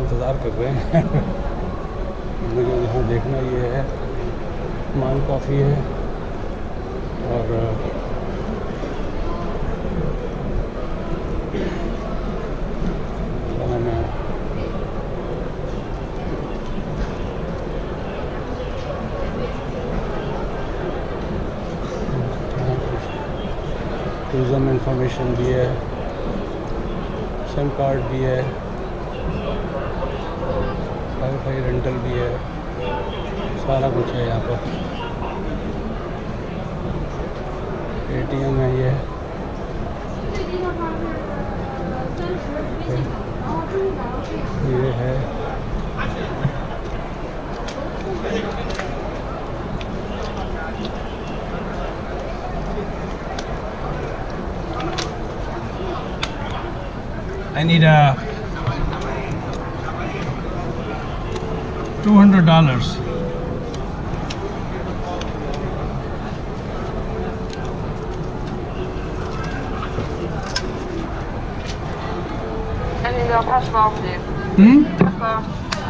इंतज़ार कर रहे हैं। मुझे यहाँ देखना ये है, मान कॉफ़ी है और क्या नाम है, टूरिज़म इंफॉर्मेशन भी है, सिम कार्ड भी है, वाईफाई रेंटल भी है, सारा कुछ है यहाँ पर। एटीएम है ये है। I need $200. I need your passport, please. Passport.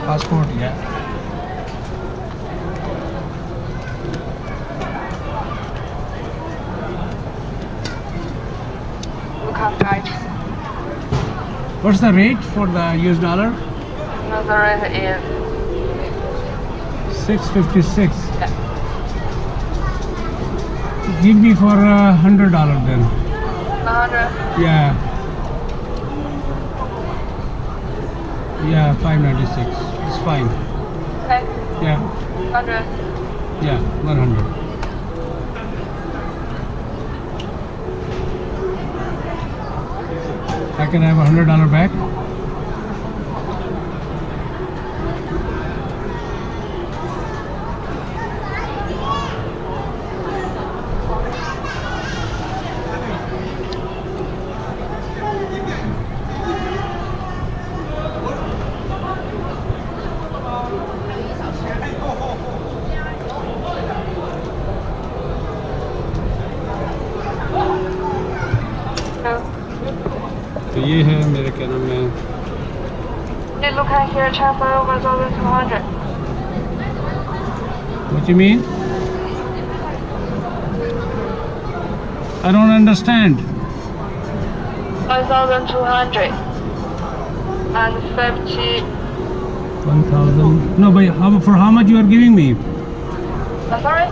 Passport, yeah. Look up, guys. What's the rate for the US dollar? No, the rate is 656. yeah. Give me for $100 then. 100. Yeah. Yeah, 596. It's fine. Okay. Yeah. 100. Yeah, 100. I can have $100 back. No. तो ये है मेरे क्या नाम है, You look at here, transfer over 1,200. what you mean? I don't understand. 1,200 and 50. 1,000. No, but for how much you are giving me? Sorry?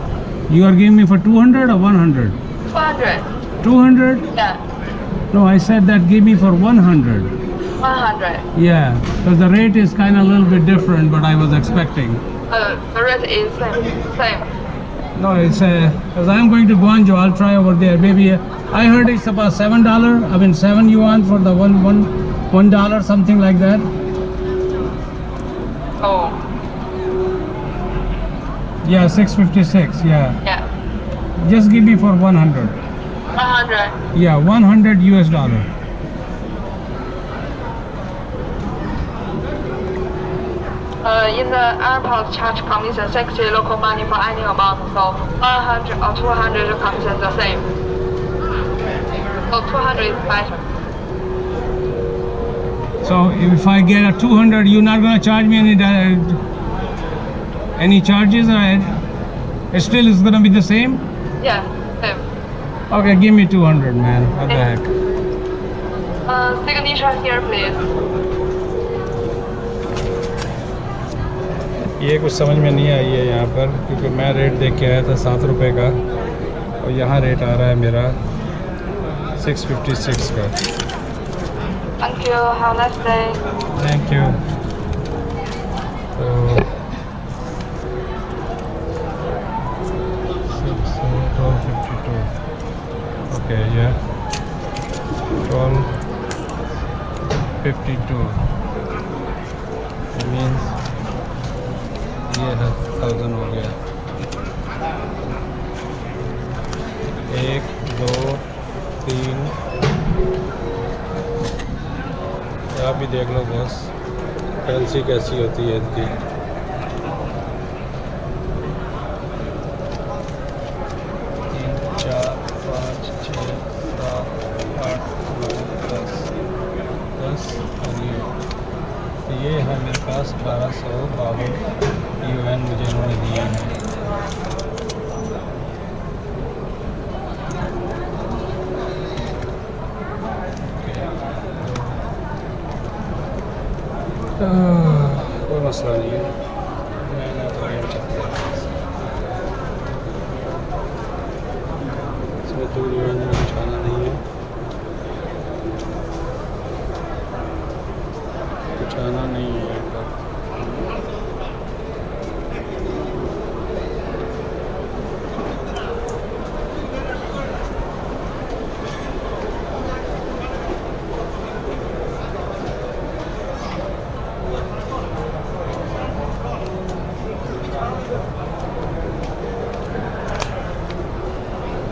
You are giving me for 200 or 100? 200. 200? Yeah. No, I said that give me for 100. 100. Yeah, because the rate is kind of a little bit different, but I was expecting. The rate is same. No, it's because I'm going to Guangzhou. I'll try over there. Maybe I heard it's about $7. I mean 7 yuan for the $1, something like that. Oh. Yeah, 656. Yeah, Yeah. just give me for 100. 100. Yeah, $100 US. In the airport charge commission 60 local money for any amount, so 100 or 200 commission the same. So 200 is better. So if I get a 200, you're not gonna charge me any charges, or it still is gonna be the same? Yeah, same. Okay, give me 200, man. What the heck? Signature here, please. ये कुछ समझ में नहीं आई है यहाँ पर, क्योंकि मैं रेट देख के आया था 7 रुपये का और यहाँ रेट आ रहा है मेरा 656 का। Thank you. Have a nice day. Thank you. तो 1252। ओके, ये 1252 मीन्स ये है 1000 हो गया। 1 2 3, आप भी देख लो बस करेंसी कैसी होती है इनकी। 3 4 5 6 7 8 9 10 10 और ये है मेरे 1252 UN मुझे उन्होंने दिए हैं। कोई मसला नहीं है, मैंने तो ये चलता है इसमें तो कुछ आना नहीं है, कुछ आना नहीं है।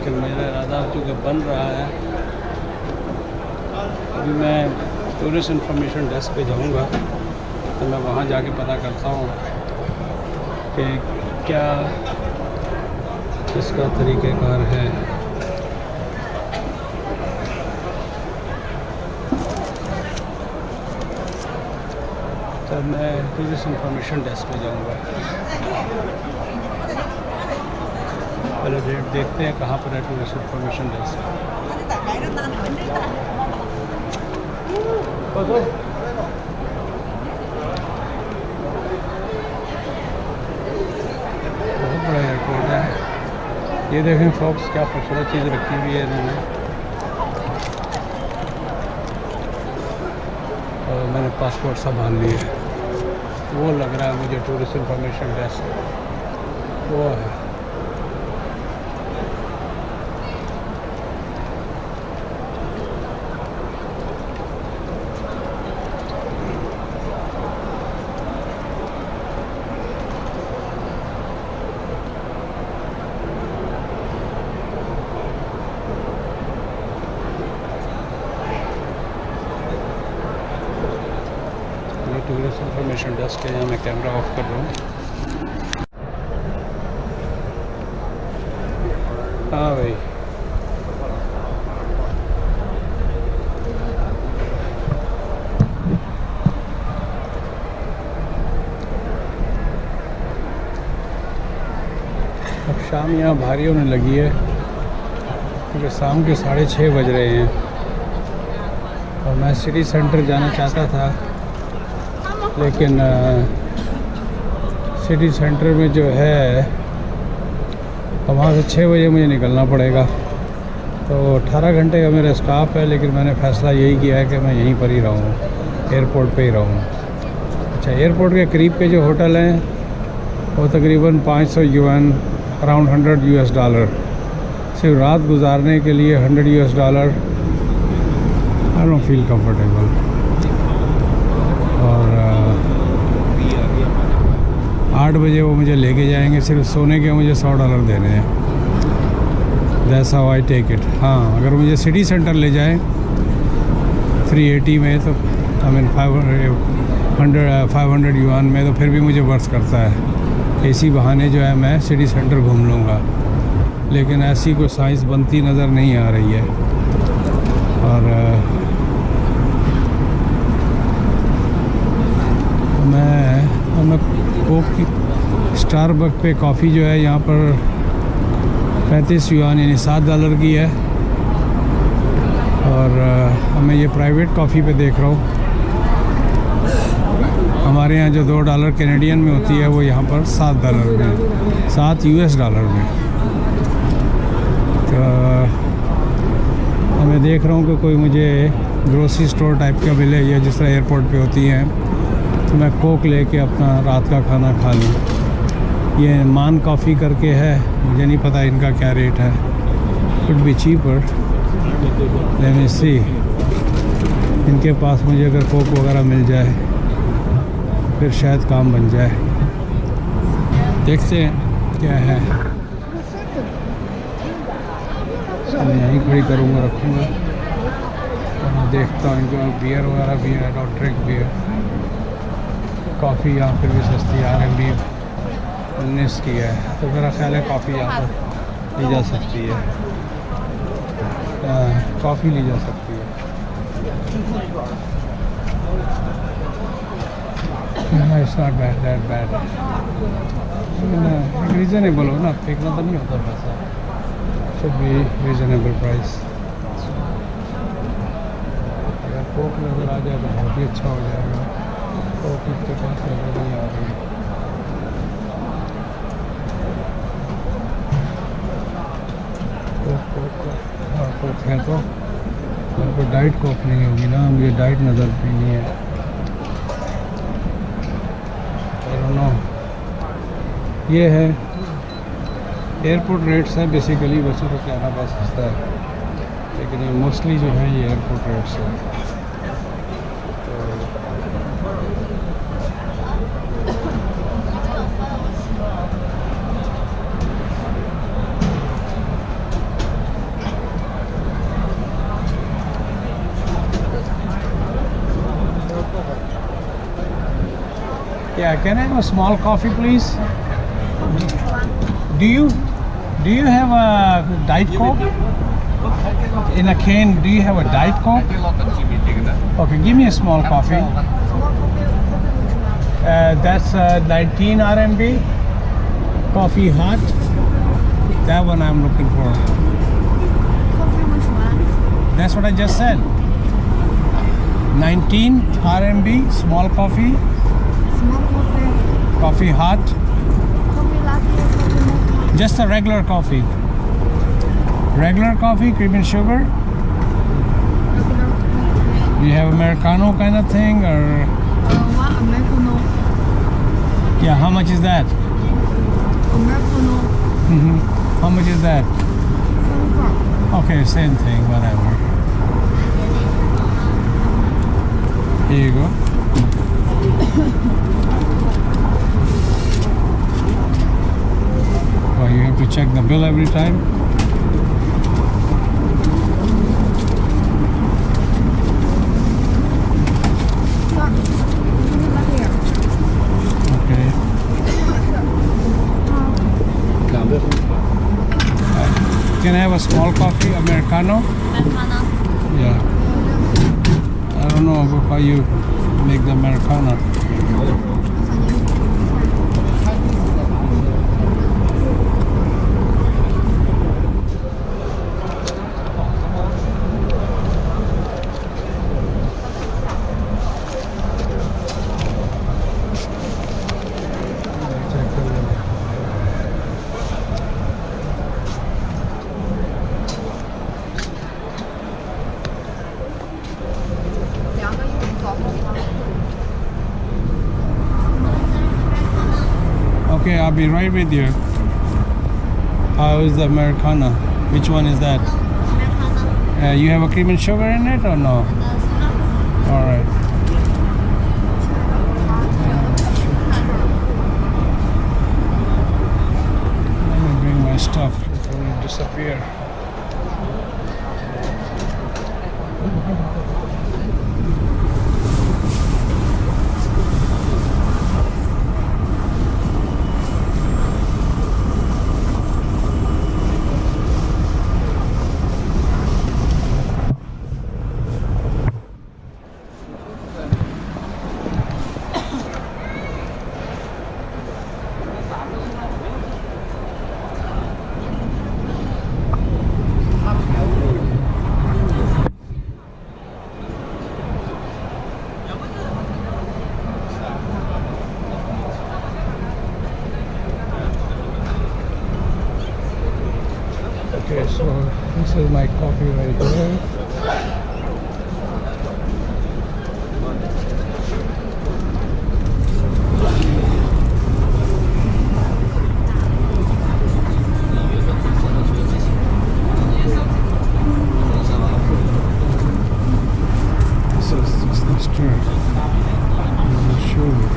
कि मेरा इरादा चूँकि बन रहा है, अभी मैं टूरिस्ट इंफॉर्मेशन डेस्क पे जाऊंगा तो मैं वहाँ जाके पता करता हूँ कि क्या इसका तरीक़ेकार है। तो मैं टूरिस्ट इंफॉर्मेशन डेस्क पे जाऊंगा, पहले डेट देखते हैं कहाँ पर है टूरिस्ट इंफॉर्मेशन डेस्क। बहुत बड़ा एयरपोर्ट है। ये देखें फॉक्स, क्या खूबसूरत चीज़ रखी हुई है इन्होंने। और मैंने पासपोर्ट संभाल लिए, वो लग रहा है मुझे टूरिस्ट इंफॉर्मेशन डेस्क, वो है। टूरिस्ट इंफॉर्मेशन डेस्क है, यहाँ मैं कैमरा ऑफ कर रहा हूँ। हाँ भाई, अब शाम यहाँ भारी होने लगी है क्योंकि शाम के 6:30 बज रहे हैं और मैं सिटी सेंटर जाना चाहता था, लेकिन सिटी सेंटर में जो है तो वहाँ से 6 बजे मुझे निकलना पड़ेगा। तो 18 घंटे का मेरा स्टाफ है, लेकिन मैंने फ़ैसला यही किया है कि मैं यहीं पर ही रहूँ, एयरपोर्ट पे ही रहूँ। अच्छा, एयरपोर्ट के करीब के जो होटल हैं वो तकरीबन 500 UN, अराउंड $100 सिर्फ रात गुजारने के लिए $100। I don't feel comfortable. और 8 बजे वो मुझे लेके जाएंगे, सिर्फ सोने के मुझे $100 देने हैं। That's how I take it. हाँ, अगर मुझे सिटी सेंटर ले जाए 380 में तो आई मीन 500 UN में, तो फिर भी मुझे वर्थ करता है। इसी बहाने जो है मैं सिटी सेंटर घूम लूँगा, लेकिन ऐसी कोई साइंस बनती नज़र नहीं आ रही है। और मैं कोक की स्टारबक पे कॉफ़ी जो है यहाँ पर 35 युआन यानी $7 की है। और मैं ये प्राइवेट कॉफ़ी पे देख रहा हूँ। हमारे यहाँ जो $2 कैनेडियन में होती है वो यहाँ पर $7 में, $7 US में। तो मैं देख रहा हूँ कि कोई मुझे ग्रोसरी स्टोर टाइप का मिले, या जिस तरह एयरपोर्ट पे होती हैं, तो मैं कोक लेके अपना रात का खाना खा लूँ। ये मान कॉफ़ी करके है, मुझे नहीं पता इनका क्या रेट है। Could be cheaper, let me see. इनके पास मुझे अगर कोक वगैरह मिल जाए फिर शायद काम बन जाए। देखते हैं क्या है। मैं यहीं खड़ी करूँगा, रखूँगा और मैं देखता हूँ इनको बियर वगैरह भी है, डॉट ड्रिंक बियर। कॉफ़ी यहाँ पर भी सस्ती RMB 19 की है, तो मेरा ख्याल है कॉफ़ी यहाँ पर ली जा सकती है। कॉफ़ी ली जा सकती है। It's not bad, that bad. Reasonable हो ना, फेंकना तो नहीं होता पैसा. Should be reasonable price. अगर कोक नज़र आ जाए तो बहुत ही अच्छा हो जाएगा. कोक इसके पास नज़र नहीं आ रही. कोक है तो मेरे को डाइट कोक नहीं होगी ना, मुझे डाइट नज़र पीनी है. I don't know. ये है एयरपोर्ट रेट्स हैं बेसिकली. वैसे तो क्या बहुत सस्ता है, लेकिन ये मोस्टली जो है ये एयरपोर्ट रेट्स है. Yeah, can I have a small coffee, please? Do you have a Diet Coke in a can? Do you have a Diet Coke? Okay, give me a small coffee. That's 19 RMB. Coffee hot. That one I'm looking for. That's what I just said. 19 RMB, small coffee. Coffee hot. Coffee latte, coffee mocha. Just a regular coffee. Regular coffee, cream and sugar. You have Americano kind of thing, or One Americano. yeah? How much is that? Americano. How much is that? 24. Okay, same thing, whatever. Here you go. Oh, you have to check the bill every time. Sir, right here. Okay. Can I have a small coffee, Americano? Americano. Yeah. I don't know how you make the Americano. Okay, I'll be right with you. How is the Americano? Which one is that? Americano. You have a cream and sugar in it or no? All right. Let me bring my stuff before you disappear. Okay, so this is my coffee right here. This is the stir. I'll show you.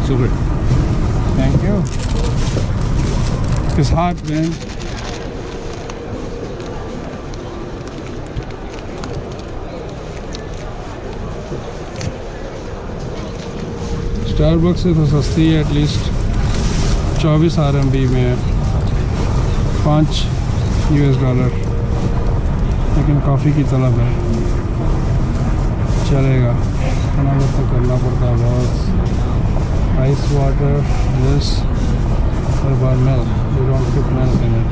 Super. Thank you. It's hot, man. Starbucks से तो सस्ती है, at least 24 RMB में है, $5, लेकिन coffee की तलब है, चलेगा, इतना वक्त तो करना पड़ता है बहुत। Ice water this herbal milk, you don't put milk in it.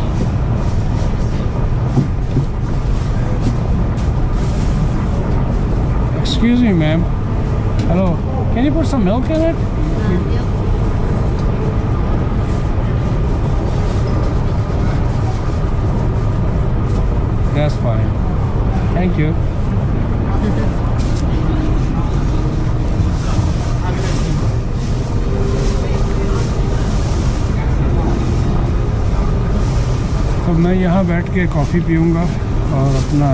Excuse me, ma'am. Hello. Can you put some milk in it? That's fine. Thank you. तो मैं यहाँ बैठ के कॉफ़ी पीऊँगा और अपना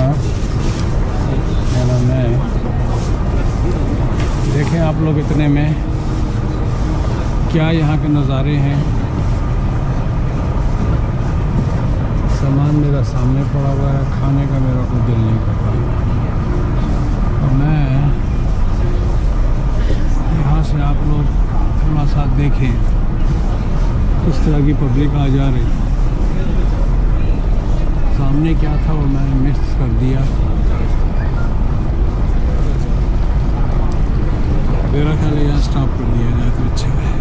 क्या नाम है, देखें आप लोग इतने में क्या यहाँ के नज़ारे हैं। सामान मेरा सामने पड़ा हुआ है, खाने का मेरा कोई दिल नहीं करता। और मैं यहाँ से आप लोग थोड़ा सा देखें किस तरह की पब्लिक आ जा रही। सामने क्या था वो मैंने मिस कर दिया। मेरा ख्याल है यहाँ स्टॉप कर दिया जाए तो अच्छा है।